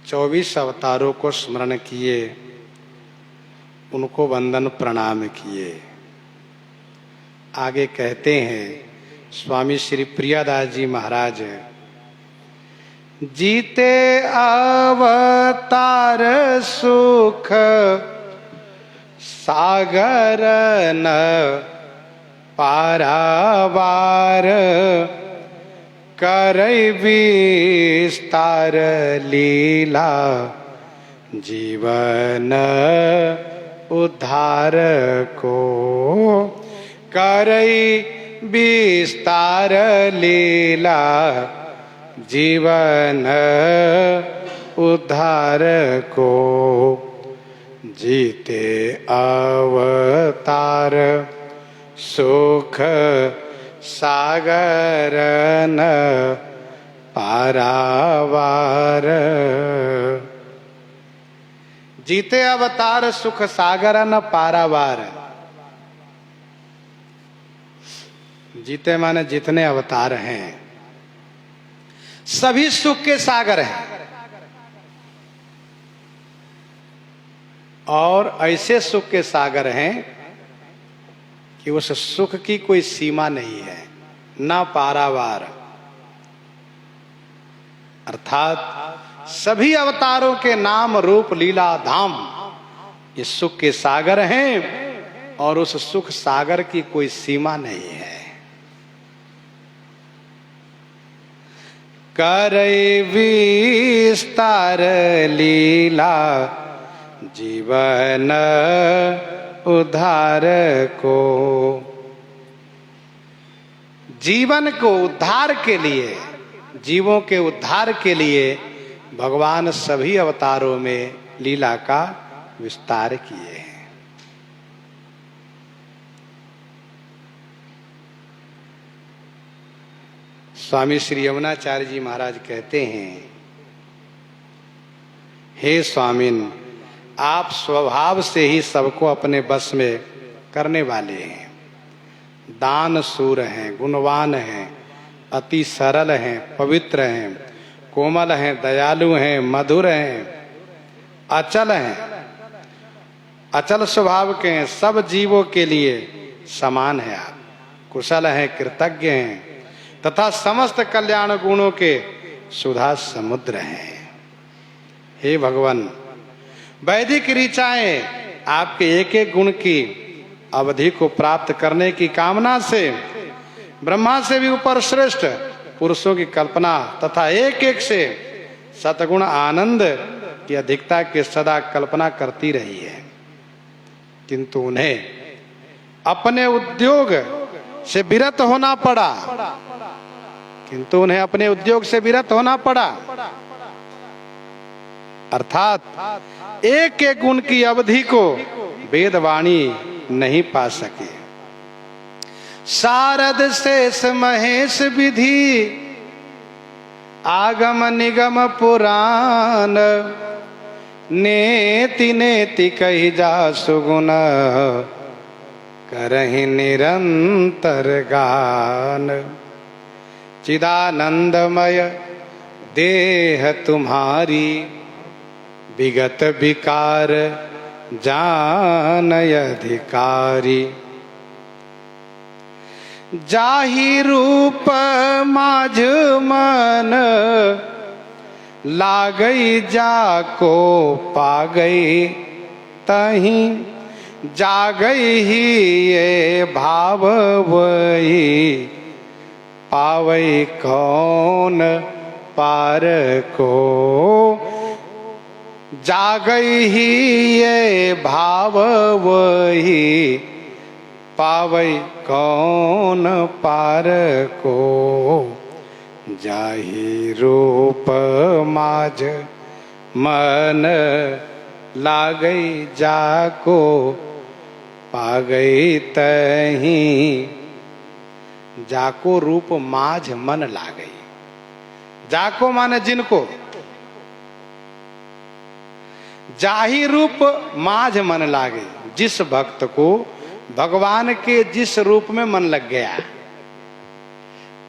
24 अवतारों को स्मरण किए, उनको वंदन प्रणाम किए। आगे कहते हैं स्वामी श्री प्रियादास जी महाराज, जीते अवतार सुख सागर न पारावार, करई विस्तार लीला जीवन उद्धार को। करई विस्तार लीला जीवन उद्धार को। जीते अवतार सुख सागर न पारावार। जीते अवतार सुख सागर न पारावार। जीते माने जितने अवतार हैं सभी सुख के सागर हैं, और ऐसे सुख के सागर हैं कि उस सुख की कोई सीमा नहीं है, ना पारावार। अर्थात सभी अवतारों के नाम रूप लीला धाम ये सुख के सागर हैं, और उस सुख सागर की कोई सीमा नहीं है। करई विस्तार लीला जीवन उद्धार को। जीवन को उद्धार के लिए, जीवों के उद्धार के लिए भगवान सभी अवतारों में लीला का विस्तार किए हैं। स्वामी श्री यमुनाचार्य जी महाराज कहते हैं, हे स्वामिन, आप स्वभाव से ही सबको अपने बस में करने वाले हैं। दान शूर हैं, गुणवान हैं, अति सरल हैं, पवित्र हैं, कोमल हैं, दयालु हैं, मधुर हैं, अचल हैं, अचल स्वभाव के हैं, सब जीवों के लिए समान है आप। कुशल हैं, कृतज्ञ हैं, तथा समस्त कल्याण गुणों के सुधा समुद्र हैं। हे भगवान, वैदिक ऋचाएं आपके एक एक गुण की अवधि को प्राप्त करने की कामना से ब्रह्मा से भी ऊपर श्रेष्ठ पुरुषों की कल्पना तथा एक एक से सतगुण आनंद की अधिकता की सदा कल्पना करती रही है, किंतु उन्हें अपने उद्योग से विरत होना पड़ा। किंतु उन्हें अपने उद्योग से विरत होना पड़ा, अर्थात एक एक गुण की अवधि को वेदवाणी नहीं पा सके। शारद शेष महेश विधि आगम निगम पुराण, नेति नेति कही जा सुगुण करहि निरंतर गान। चिदानंदमय देह तुम्हारी विगत विकार जानय अधिकारी। जाहि रूप माझ मन लागई जाको पागई, तहीं जागई ही ये भाव वही, पावई कौन पार को। जागई ही ये भाव वही, पावई कौन पार को। जाहि रूप माझ मन लागई जाको पागई तहीं। जाको रूप माझ मन लागई। जाको माने जिनको, जाहि रूप माझ मन लागे, जिस भक्त को भगवान के जिस रूप में मन लग गया।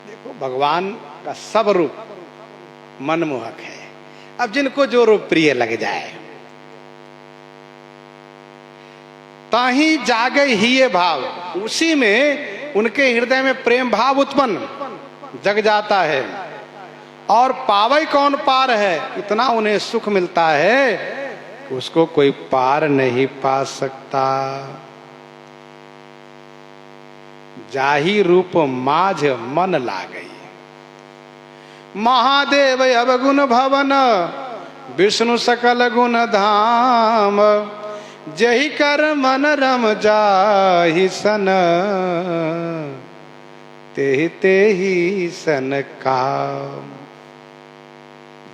देखो भगवान का सब रूप मनमोहक है, अब जिनको जो रूप प्रिय लग जाए, ताही जागे ही ये भाव, उसी में उनके हृदय में प्रेम भाव उत्पन्न जग जाता है। और पावई कौन पार है, इतना उन्हें सुख मिलता है कि उसको कोई पार नहीं पा सकता। जाही रूप माझ मन लागई, महादेव अवगुण भवन, विष्णु सकल गुण धाम, जही कर मन रम जाहि सन, तेहि तेहि सन काम।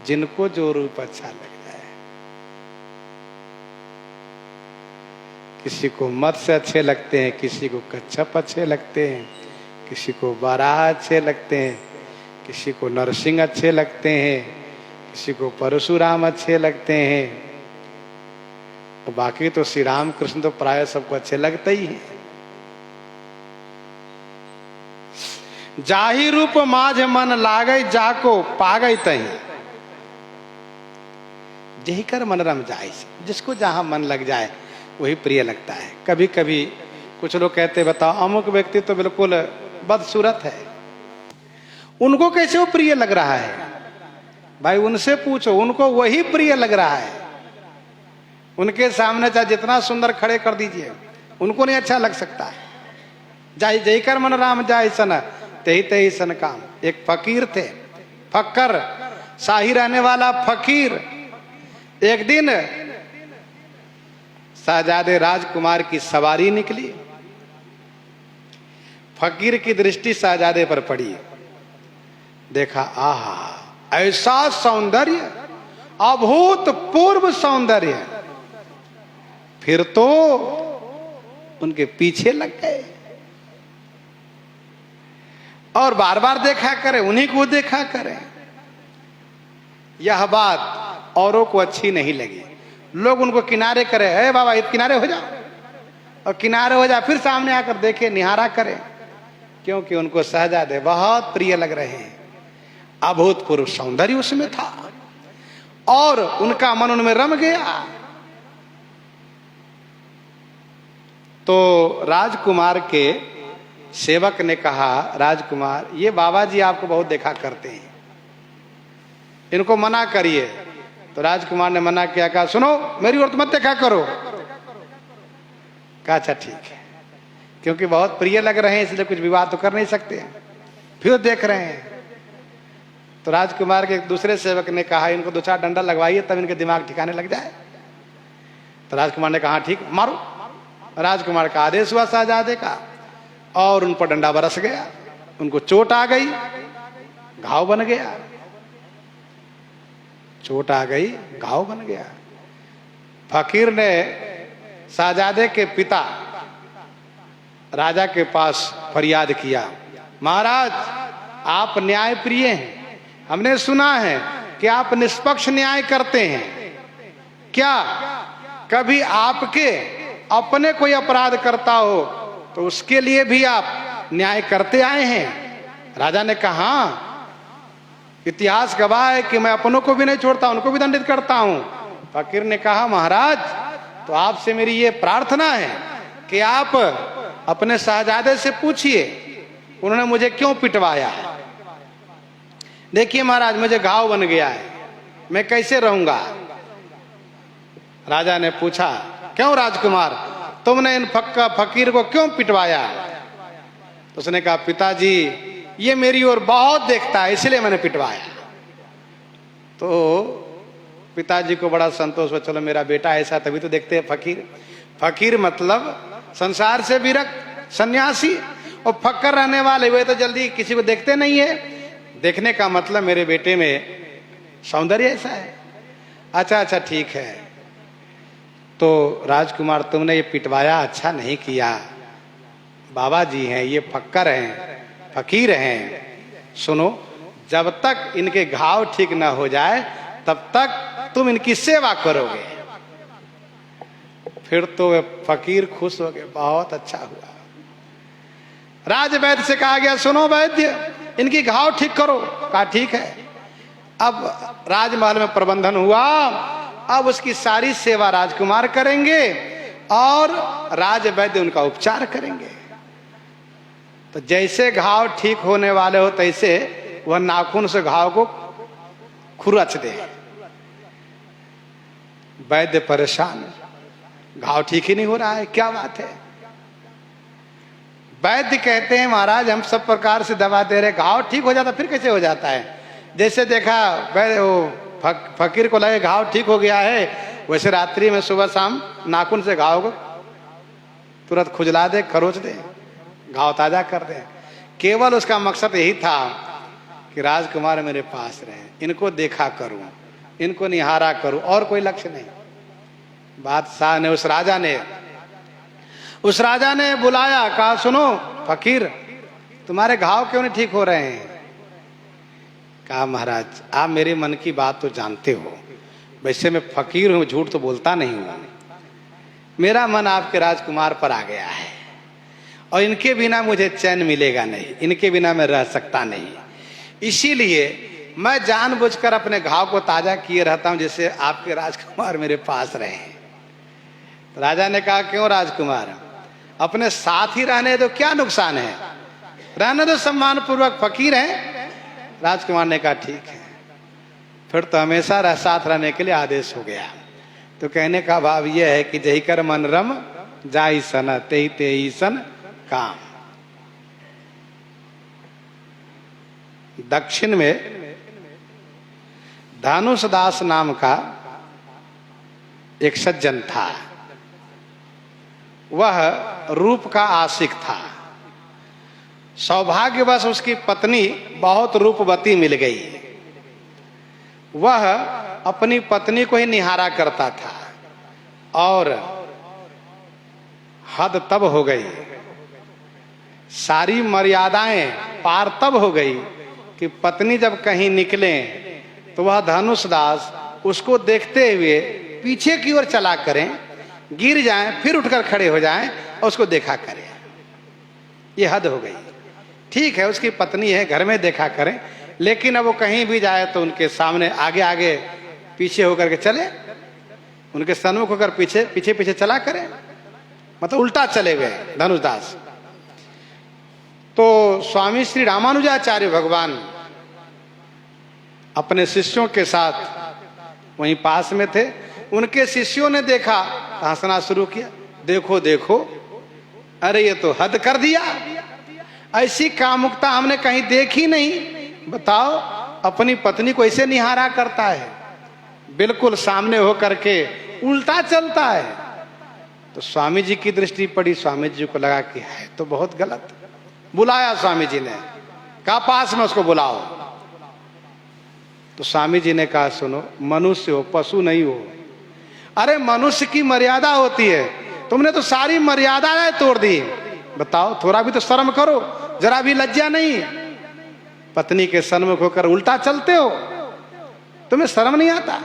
जिनको जो रूप अच्छा लग जाए, किसी को मत्स्य अच्छे लगते हैं, किसी को कच्छप अच्छे लगते हैं, किसी को बाराह अच्छे लगते हैं, किसी को नरसिंह अच्छे लगते हैं, किसी को परशुराम अच्छे लगते हैं, तो बाकी तो श्री राम कृष्ण तो प्राय सबको अच्छे लगते ही हैं। जाही रूप माझ मन लागई, जाको पागई तही, जही कर मन रम जाए। जिसको जहां मन लग जाए वही प्रिय लगता है। कभी कभी कुछ लोग कहते बताओ अमुक व्यक्ति तो बिल्कुल बदसूरत है, उनको कैसे वो प्रिय लग रहा है? भाई उनसे पूछो, उनको वही प्रिय लग रहा है। उनके सामने चाहे जितना सुंदर खड़े कर दीजिए, उनको नहीं अच्छा लग सकता है। जाई जय कर मन राम जाय सन, तेही तेही सन काम। एक फकीर थे, फक्कर, शाही रहने वाला फकीर। एक दिन शाहजादे राजकुमार की सवारी निकली, फकीर की दृष्टि शाहजादे पर पड़ी। देखा, आहा ऐसा सौंदर्य, अभूतपूर्व सौंदर्य। फिर तो उनके पीछे लग गए और बार बार देखा करें, उन्हीं को देखा करें। यह बात औरों को अच्छी नहीं लगी। लोग उनको किनारे करे, है बाबा किनारे हो जाओ, और किनारे हो जाए फिर सामने आकर देखे, निहारा करें, क्योंकि उनको शहजादे बहुत प्रिय लग रहे हैं। अभूतपूर्व सौंदर्य उसमें था और उनका मन उनमें रम गया। तो राजकुमार के सेवक ने कहा, राजकुमार ये बाबा जी आपको बहुत देखा करते हैं, इनको मना करिए। तो राजकुमार ने मना किया, कहा सुनो मेरी ओर मत देखा करो। कहा अच्छा ठीक है, क्योंकि बहुत प्रिय लग रहे हैं इसलिए कुछ विवाद तो कर नहीं सकते हैं, फिर देख रहे हैं। तो राजकुमार के एक दूसरे सेवक ने कहा इनको दो चार डंडा लगवाइए तब इनके दिमाग ठिकाने लग जाए। तो राजकुमार ने कहा ठीक मारो। राजकुमार का आदेश हुआ शहजादे का और उन पर डंडा बरस गया। उनको चोट आ गई, घाव बन गया। चोट आ गई, घाव बन गया। फकीर ने शहजादे के पिता राजा के पास फरियाद किया, महाराज आप न्याय प्रिय हैं, हमने सुना है कि आप निष्पक्ष न्याय करते हैं। क्या कभी आपके अपने कोई अपराध करता हो तो उसके लिए भी आप न्याय करते आए हैं? राजा ने कहा हाँ, इतिहास गवाह है कि मैं अपनों को भी नहीं छोड़ता, उनको भी दंडित करता हूं। फकीर ने कहा महाराज तो आपसे मेरी ये प्रार्थना है कि आप अपने शहजादे से पूछिए उन्होंने मुझे क्यों पिटवाया। देखिए महाराज मुझे घाव बन गया है, मैं कैसे रहूंगा। राजा ने पूछा क्यों राजकुमार तुमने इन फकीर को क्यों पिटवाया? तो उसने कहा पिताजी ये मेरी ओर बहुत देखता है इसलिए मैंने पिटवाया। तो पिताजी को बड़ा संतोष हुआ, चलो मेरा बेटा ऐसा, तभी तो देखते हैं फकीर। फकीर मतलब संसार से विरक्त सन्यासी, और फक्कर रहने वाले वे तो जल्दी किसी को देखते नहीं है। देखने का मतलब मेरे बेटे में सौंदर्य ऐसा है। अच्छा अच्छा ठीक है, तो राजकुमार तुमने ये पिटवाया अच्छा नहीं किया। बाबा जी हैं, ये फक्कर हैं, फकीर हैं। सुनो जब तक इनके घाव ठीक ना हो जाए तब तक तुम इनकी सेवा करोगे। फिर तो वे फकीर खुश हो गए, बहुत अच्छा हुआ। राज वैद्य से कहा गया सुनो वैद्य इनकी घाव ठीक करो। कहा ठीक है। अब राजमहल में प्रबंधन हुआ, अब उसकी सारी सेवा राजकुमार करेंगे और राजवैद्य उनका उपचार करेंगे। तो जैसे घाव ठीक होने वाले हो तैसे वह नाखून से घाव को खुरच दे। वैद्य परेशान, घाव ठीक ही नहीं हो रहा है, क्या बात है। वैद्य कहते हैं महाराज हम सब प्रकार से दवा दे रहे, घाव ठीक हो जाता फिर कैसे हो जाता है। जैसे देखा वो फकीर को लगे घाव ठीक हो गया है, वैसे रात्रि में सुबह शाम नाखून से घाव को तुरंत खुजला दे, खरोच दे, घाव ताजा कर दे। केवल उसका मकसद यही था कि राजकुमार मेरे पास रहे, इनको देखा करूं, इनको निहारा करूं, और कोई लक्ष्य नहीं। बादशाह ने उस राजा ने बुलाया, कहा सुनो फकीर तुम्हारे घाव क्यों नहीं ठीक हो रहे हैं। कहा महाराज आप मेरे मन की बात तो जानते हो, वैसे मैं फकीर हूं, झूठ तो बोलता नहीं हूं। मेरा मन आपके राजकुमार पर आ गया है और इनके बिना मुझे चैन मिलेगा नहीं, इनके बिना मैं रह सकता नहीं, इसीलिए मैं जानबूझकर अपने घाव को ताजा किए रहता हूं जिससे आपके राजकुमार मेरे पास रहे। तो राजा ने कहा क्यों राजकुमार, अपने साथ ही रहने दो, क्या नुकसान है, रहने दो, सम्मान पूर्वक फकीर हैं। राजकुमार ने कहा ठीक है, फिर तो हमेशा साथ रहने के लिए आदेश हो गया। तो कहने का भाव यह है कि जही कर मन रम जाई सन तेही तेही सन काम। दक्षिण में धनुषदास नाम का एक सज्जन था, वह रूप का आशिक था। सौभाग्यवश उसकी पत्नी बहुत रूपवती मिल गई। वह अपनी पत्नी को ही निहारा करता था और हद तब हो गई, सारी मर्यादाएं पार तब हो गई कि पत्नी जब कहीं निकले तो वह धनुषदास उसको देखते हुए पीछे की ओर चला करें, गिर जाएं, फिर उठकर खड़े हो जाएं और उसको देखा करें। यह हद हो गई। ठीक है उसकी पत्नी है, घर में देखा करें, लेकिन अब वो कहीं भी जाए तो उनके सामने आगे आगे पीछे होकर के चले, उनके सन्मुख होकर पीछे पीछे पीछे चला करें, मतलब उल्टा चले गए धनुषदास। तो स्वामी श्री रामानुजाचार्य भगवान अपने शिष्यों के साथ वहीं पास में थे। उनके शिष्यों ने देखा, हंसना शुरू किया, देखो देखो अरे ये तो हद कर दिया, ऐसी कामुकता हमने कहीं देखी नहीं। बताओ अपनी पत्नी को ऐसे निहारा करता है, बिल्कुल सामने होकर के उल्टा चलता है। तो स्वामी जी की दृष्टि पड़ी, स्वामी जी को लगा कि है तो बहुत गलत। बुलाया स्वामी जी ने, कहा पास में उसको बुलाओ। तो स्वामी जी ने कहा सुनो मनुष्य हो, पशु नहीं हो। अरे मनुष्य की मर्यादा होती है, तुमने तो सारी मर्यादाएं तोड़ दी। बताओ थोड़ा भी तो शर्म करो, जरा भी लज्जा नहीं। पत्नी के सन्मुख होकर उल्टा चलते हो, तुम्हें शर्म नहीं आता।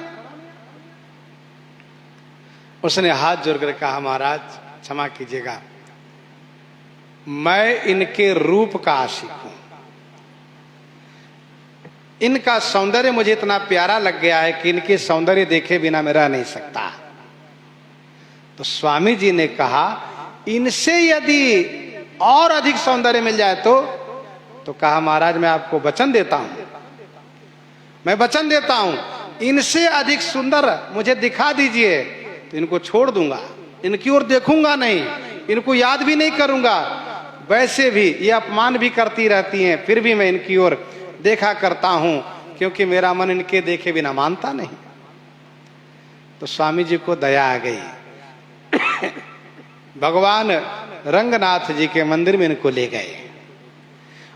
उसने हाथ जोड़कर कहा महाराज क्षमा कीजिएगा, मैं इनके रूप का आशिक हूं, इनका सौंदर्य मुझे इतना प्यारा लग गया है कि इनके सौंदर्य देखे बिना मैं रह नहीं सकता। तो स्वामी जी ने कहा इनसे यदि और अधिक सौंदर्य मिल जाए तो कहा महाराज मैं आपको वचन देता हूं, मैं वचन देता हूं, इनसे अधिक सुंदर मुझे दिखा दीजिए तो इनको छोड़ दूंगा, इनकी ओर देखूंगा नहीं, इनको याद भी नहीं करूंगा। वैसे भी ये अपमान भी करती रहती हैं, फिर भी मैं इनकी ओर देखा करता हूं क्योंकि मेरा मन इनके देखे बिना मानता नहीं। तो स्वामी जी को दया आ गई। भगवान रंगनाथ जी के मंदिर में इनको ले गए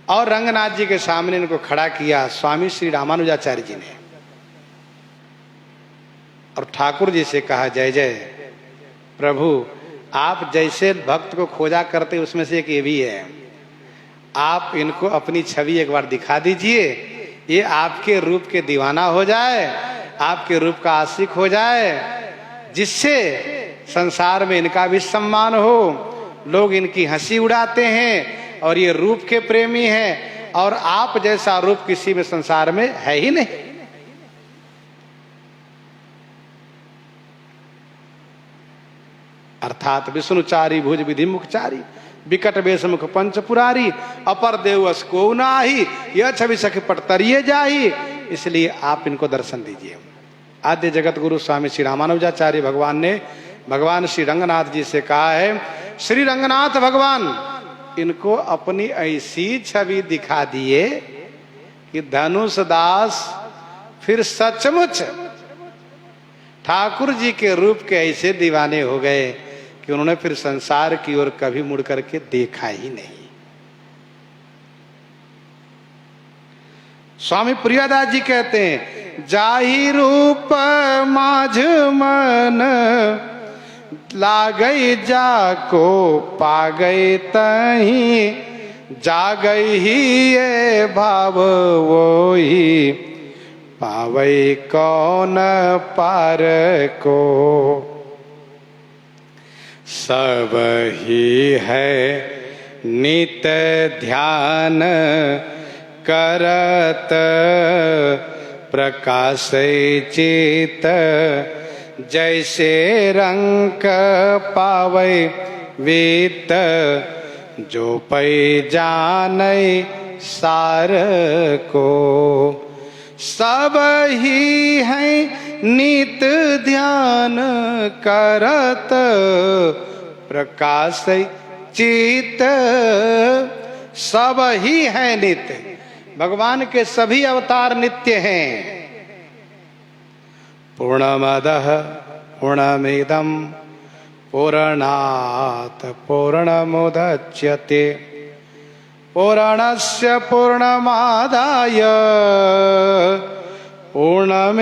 और रंगनाथ जी के सामने इनको खड़ा किया स्वामी श्री रामानुजाचार्य जी ने, और ठाकुर जी से कहा जय जय प्रभु, आप जैसे भक्त को खोजा करते उसमें से एक ये भी है, आप इनको अपनी छवि एक बार दिखा दीजिए, ये आपके रूप के दीवाना हो जाए, आपके रूप का आशिक हो जाए, जिससे संसार में इनका भी सम्मान हो, लोग इनकी हंसी उड़ाते हैं और ये रूप के प्रेमी हैं, और आप जैसा रूप किसी में संसार में है ही नहीं। अर्थात विष्णुचारी भुज विधि मुखचारी, विकट वेश मुख पंच पुरारी, अपर देव अस को नाही, यह छवि सखी पट तरिये जाही। इसलिए आप इनको दर्शन दीजिए। आद्य जगत गुरु स्वामी श्री रामानुजाचार्य भगवान ने भगवान श्री रंगनाथ जी से कहा है, श्री रंगनाथ भगवान इनको अपनी ऐसी छवि दिखा दिए कि धनुष दास फिर सचमुच ठाकुर जी के रूप के ऐसे दीवाने हो गए कि उन्होंने फिर संसार की ओर कभी मुड़ करके देखा ही नहीं। स्वामी प्रियादास जी कहते हैं, जाहि रूप माझ मन लागई जाको पागई तही, जागई ही ये भाव वोही, पावई कौन पार को। सब ही है नित ध्यान करत, प्रकाश चित जैसे रंग पावै वीत, जो पै जानै सार को। सब ही है नित ध्यान करत, प्रकाश चित, सब ही है नित्य। भगवान के सभी अवतार नित्य हैं। पूर्णमदः पूर्णमिदं पूर्णात् पूर्णमुदच्यते, पूर्णस्य पूर्णमादाय पूर्णमेवावशिष्यते।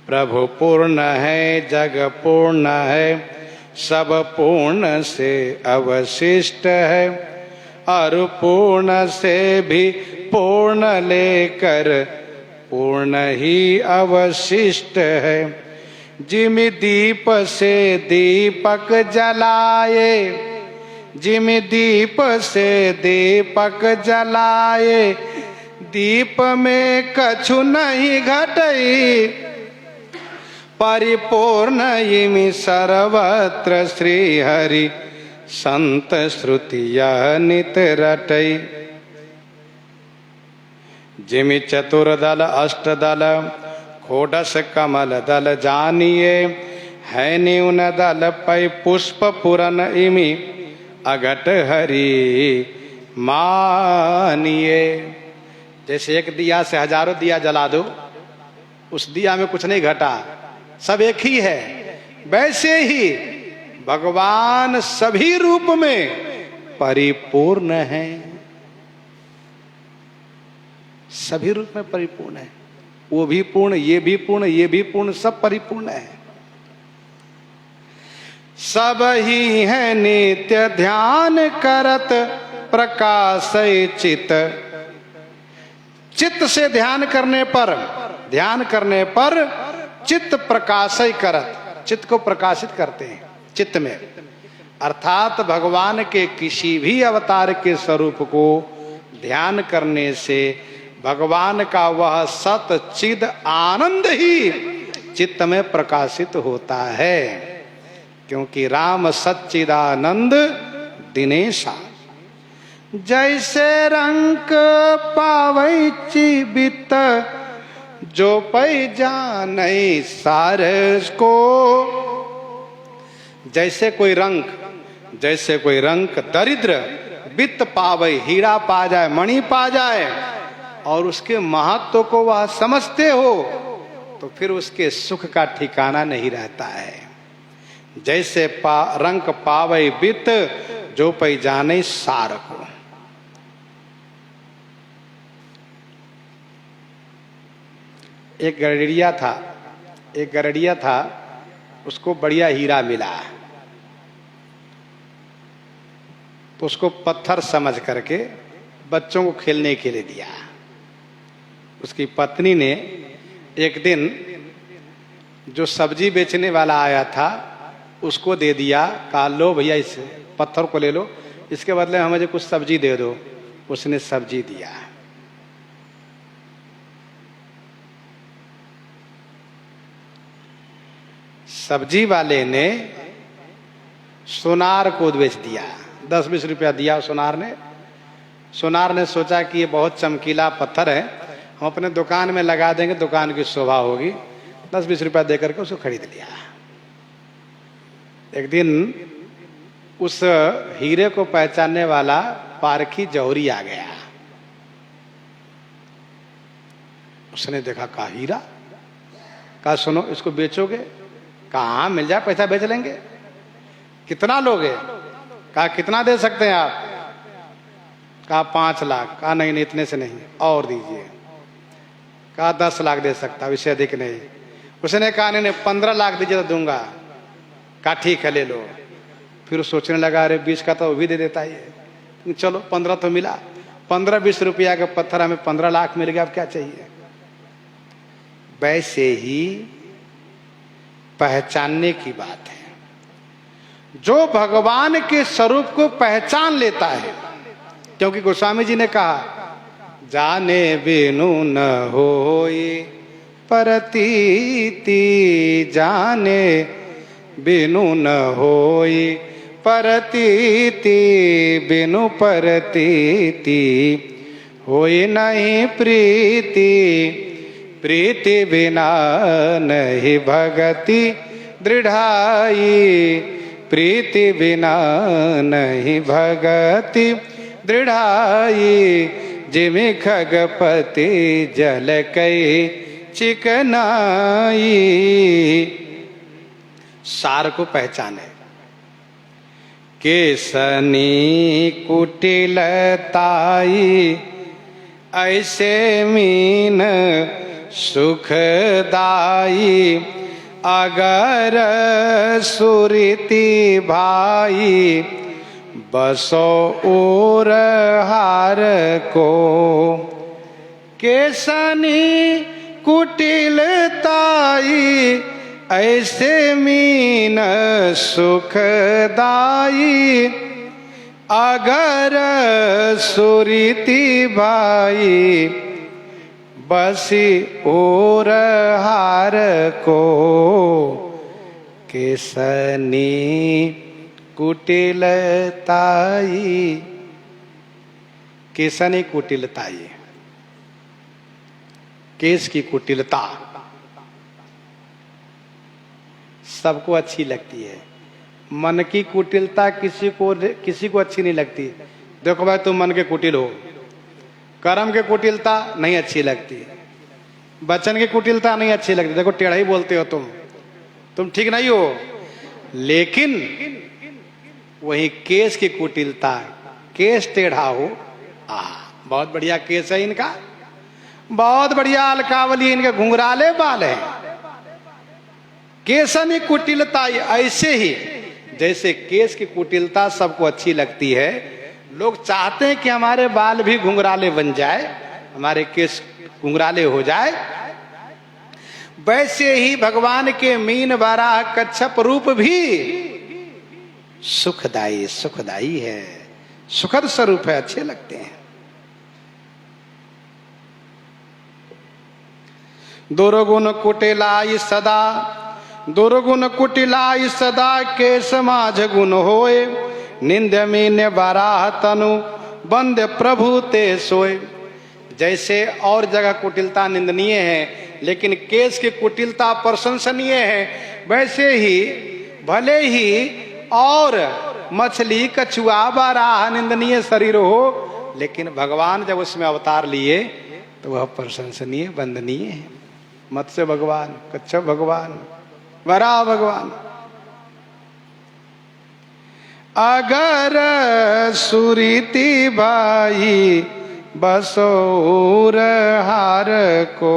प्रभु पूर्ण है, जग पूर्ण है, सब पूर्ण से अवशिष्ट है, और पूर्ण से भी पूर्ण लेकर पूर्ण ही अवशिष्ट है। जिम दीप से दीपक जलाए, जिम दीप से दीपक जलाए, दीप में कछु नहीं घटई, परिपूर्ण इमि सर्वत्र श्री हरि संत श्रुतिया नित रटई। जिमि चतुर्दल अष्टदल खोडस कमल दल जानिए, है न्यून दल पै पुष्प पुरन इमि अघट हरि मानिए। जैसे एक दिया से हजारों दिया जला दो, उस दिया में कुछ नहीं घटा, सब एक ही है। वैसे ही भगवान सभी रूप में परिपूर्ण है, सभी रूप में परिपूर्ण है। वो भी पूर्ण, ये भी पूर्ण, ये भी पूर्ण, सब परिपूर्ण है। सब ही है नित्य ध्यान करत, प्रकाश चित। चित्त से ध्यान करने पर चित्त प्रकाश करत, चित्त को प्रकाशित करते हैं चित्त में। अर्थात भगवान के किसी भी अवतार के स्वरूप को ध्यान करने से भगवान का वह सत चिद आनंद ही चित्त में प्रकाशित होता है। क्योंकि राम सच्चिदानंद दिनेशा, जैसे रंग पावै चिबित, जो पै जानै सारस को। जैसे कोई रंग दरिद्र वित्त पावै, हीरा पा जाए, मणि पा जाए, और उसके महत्व को वह समझते हो, तो फिर उसके सुख का ठिकाना नहीं रहता है। जैसे रंग पावै वित्त, जो पै जाने सार को। एक गरड़िया था, उसको बढ़िया हीरा मिला, तो उसको पत्थर समझ करके बच्चों को खेलने के लिए दिया। उसकी पत्नी ने एक दिन जो सब्जी बेचने वाला आया था उसको दे दिया, कहा लो भैया इस पत्थर को ले लो, इसके बदले हमें कुछ सब्जी दे दो। उसने सब्जी दिया। सब्जी वाले ने सुनार को बेच दिया। 10-20 रुपया दिया सुनार ने सोचा कि ये बहुत चमकीला पत्थर है, हम अपने दुकान में लगा देंगे, दुकान की शोभा होगी। 10-20 रुपया देकर के उसको खरीद लिया। एक दिन उस हीरे को पहचानने वाला पारखी जौहरी आ गया। उसने देखा, कहा हीरा, कहा सुनो इसको बेचोगे? कहा मिल जाए पैसा बेच लेंगे। कितना लोगे? कहा कितना दे सकते हैं आप? कहा 5 लाख। कहा नहीं नहीं इतने से नहीं, और दीजिए। कहा 10 लाख दे सकता हूं, इससे अधिक नहीं। उसने कहा नहीं 15 लाख दीजिए तो दूंगा। कहा ठीक है ले लो। फिर सोचने लगा अरे 20 का तो वो भी दे देता है, चलो 15 तो मिला। 15-20 रुपया का पत्थर हमें 15 लाख मिल गया, अब क्या चाहिए। वैसे ही पहचानने की बात है। जो भगवान के स्वरूप को पहचान लेता है, क्योंकि गोस्वामी जी ने कहा जाने बिनु न होई परतीति, जाने बिनु न होई परतीति, बिनु परतीति होई नहीं प्रीति, प्रीति बिना नहीं भगति दृढ़ाई, प्रीति बिना नहीं भगति दृढ़ाई, जिमि खगपति जल कई चिकनाई। सार को पहचाने। केसनी कुटिलताई ऐसे मीन सुखदाई, अगर सुरीति भाई बसो उर हार को। केसनी कुटिलताई ऐसे मीन सुखदाई, अगर सुरीति भाई बसी ओर हार को। केसनी कुटिलताई, केसनी कुटिलताई, केस की कुटिलता सबको अच्छी लगती है। मन की कुटिलता किसी को अच्छी नहीं लगती। देखो भाई तुम मन के कुटिल हो। कर्म के कुटिलता नहीं अच्छी लगती, वचन की कुटिलता नहीं अच्छी लगती। देखो टेढ़ा ही बोलते हो तुम ठीक नहीं हो। लेकिन वही केस की कुटिलता, केस टेढ़ा हो, बहुत बढ़िया केस है इनका, बहुत बढ़िया अलकावली, इनके घुंघराले बाल है। केसनी कुटिलता ऐसे ही जैसे केस की कुटिलता सबको अच्छी लगती है। लोग चाहते हैं कि हमारे बाल भी घुंघराले बन जाए, हमारे केस घुंघराले हो जाए। वैसे ही भगवान के मीन बाराह कच्छप रूप भी सुखदाई सुखदाई है, सुखद स्वरूप है, अच्छे लगते हैं। दुर्गुण कुटिलाई सदा, दुर्गुण कुटिलाई सदा, के समाज गुण होए, निंद्य मीन्य बाराह तनु बंद प्रभु ते सोए। जैसे और जगह कुटिलता निंदनीय है, लेकिन केस की कुटिलता प्रशंसनीय है, वैसे ही भले ही और मछली कछुआ बाराह निंदनीय शरीर हो, लेकिन भगवान जब उसमें अवतार लिए तो वह प्रशंसनीय वंदनीय है। मत्स्य भगवान, कच्छप भगवान, वराह भगवान। अगर सुरीति भाई बसोर हार को।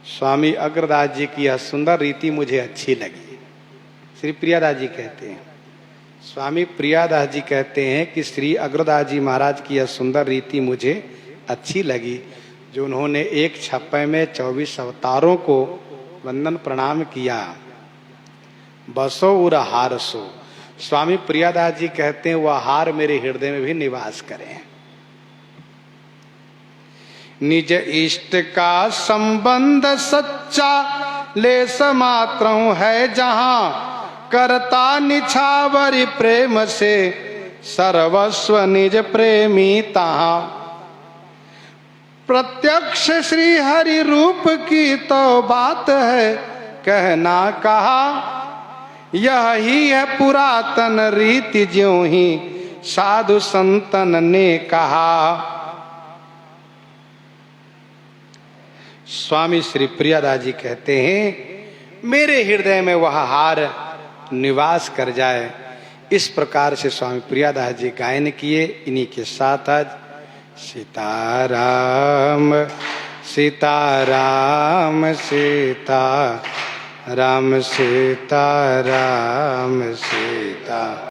स्वामी अग्रदास जी की यह सुंदर रीति मुझे अच्छी लगी। श्री प्रियादास जी कहते हैं, स्वामी प्रियादास जी कहते हैं कि श्री अग्रदास जी महाराज की यह सुंदर रीति मुझे अच्छी लगी, जो उन्होंने एक छप्पे में 24 अवतारों को वंदन प्रणाम किया। बसो उर हार सो। स्वामी प्रियादास जी कहते हैं वह हार मेरे हृदय में भी निवास करें। निज इष्ट का संबंध सच्चा लेस मात्रं है जहां, करता निछावरी प्रेम से, सर्वस्व निज प्रेमी तहां। प्रत्यक्ष श्री हरि रूप की तो बात है, कहना कहा, यही है पुरातन रीति ज्यों ही साधु संतन ने कहा। स्वामी श्री प्रियादास जी कहते हैं, मेरे हृदय में वह हार निवास कर जाए। इस प्रकार से स्वामी प्रियादास जी गायन किए। इन्हीं के साथ आज सीताराम सीताराम सीताराम सीताराम सीता